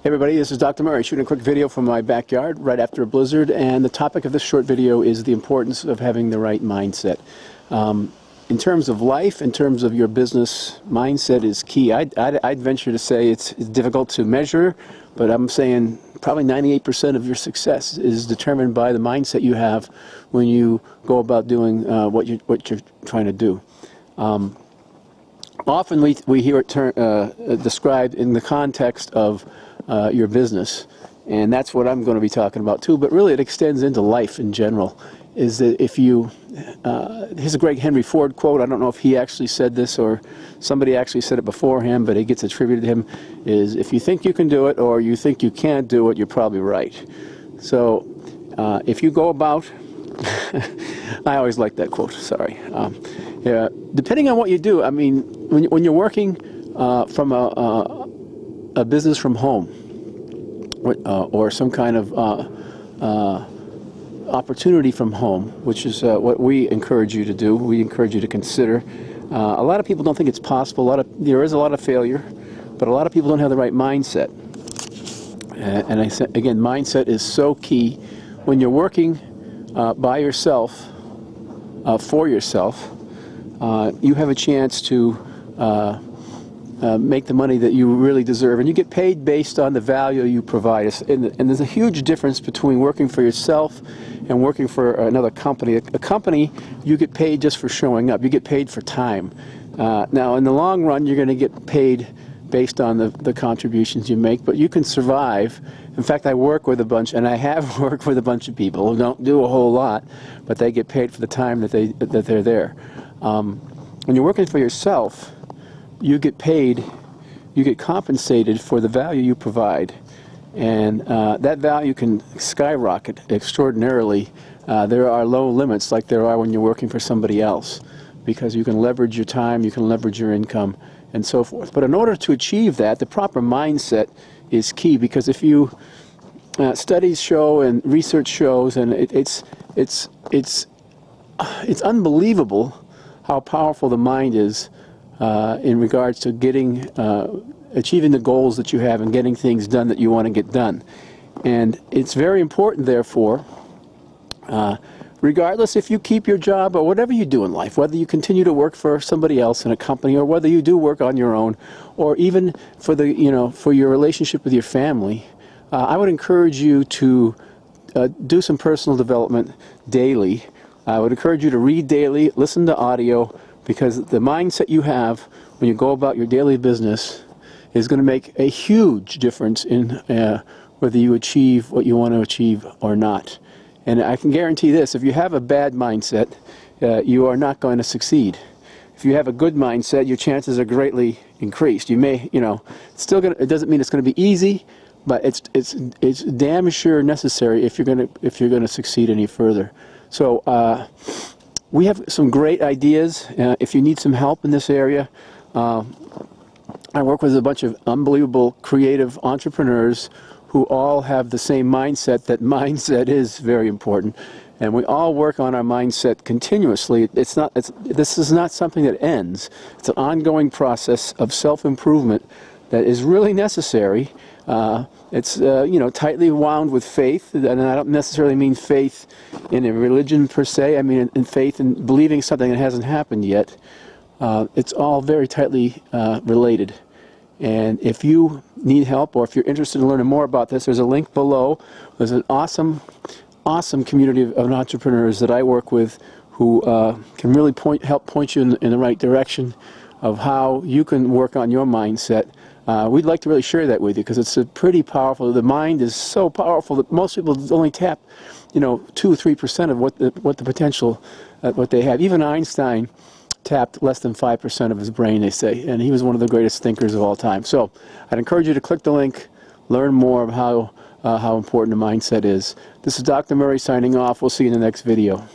Hey everybody, this is Dr. Murray shooting a quick video from my backyard right after a blizzard, and the topic of this short video is the importance of having the right mindset. In terms of life, in terms of your business, mindset is key. I'd venture to say it's difficult to measure, but I'm saying probably 98% of your success is determined by the mindset you have when you go about doing what you're trying to do. Often we hear it described in the context of your business, and that's what I'm going to be talking about too, but really it extends into life in general. Is that if you, here's a great Henry Ford quote. I don't know if he actually said this or somebody actually said it before him, but it gets attributed to him, is if you think you can do it or you think you can't do it, you're probably right. So if you go about, I always like that quote, sorry. Yeah, depending on what you do, I mean, when you're working from a business from home, or some kind of opportunity from home, which is what we encourage you to do. We encourage you to consider. A lot of people don't think it's possible. There is a lot of failure, but a lot of people don't have the right mindset. And I said again, mindset is so key. When you're working by yourself, for yourself, you have a chance to make the money that you really deserve, and you get paid based on the value you provide. And there's a huge difference between working for yourself and working for another company. A company, you get paid just for showing up. You get paid for time. Now, in the long run, you're going to get paid based on the contributions you make, but you can survive. In fact, I work with a bunch, and I have worked with a bunch of people who don't do a whole lot, but they get paid for the time that they're there. When you're working for yourself, you get paid, you get compensated for the value you provide, and that value can skyrocket extraordinarily. There are low limits like there are when you're working for somebody else, because you can leverage your time, you can leverage your income, and so forth. But in order to achieve that, the proper mindset is key, because if you studies show and research shows, and it's unbelievable how powerful the mind is in regards to achieving the goals that you have and getting things done that you want to get done. And it's very important, therefore, regardless if you keep your job or whatever you do in life, whether you continue to work for somebody else in a company or whether you do work on your own, or even for your relationship with your family, I would encourage you to do some personal development daily. I would encourage you to read daily, listen to audio, because the mindset you have when you go about your daily business is going to make a huge difference in whether you achieve what you want to achieve or not. And I can guarantee this: if you have a bad mindset, you are not going to succeed. If you have a good mindset, your chances are greatly increased. You may, it's still it doesn't mean it's going to be easy, but it's damn sure necessary if you're going to succeed any further. So we have some great ideas. If you need some help in this area, I work with a bunch of unbelievable creative entrepreneurs who all have the same mindset. That mindset is very important, and we all work on our mindset continuously. This is not something that ends. It's an ongoing process of self-improvement that is really necessary. It's tightly wound with faith, and I don't necessarily mean faith in a religion per se. I mean in faith in believing something that hasn't happened yet. It's all very tightly related. And if you need help, or if you're interested in learning more about this, there's a link below. There's an awesome community of entrepreneurs that I work with who can really help point you in the right direction of how you can work on your mindset. We'd like to really share that with you, because it's pretty powerful. The mind is so powerful that most people only tap, 2 or 3% of what the potential what they have. Even Einstein tapped less than 5% of his brain, they say, and he was one of the greatest thinkers of all time. So I'd encourage you to click the link, learn more of how important the mindset is. This is Dr. Murray signing off. We'll see you in the next video.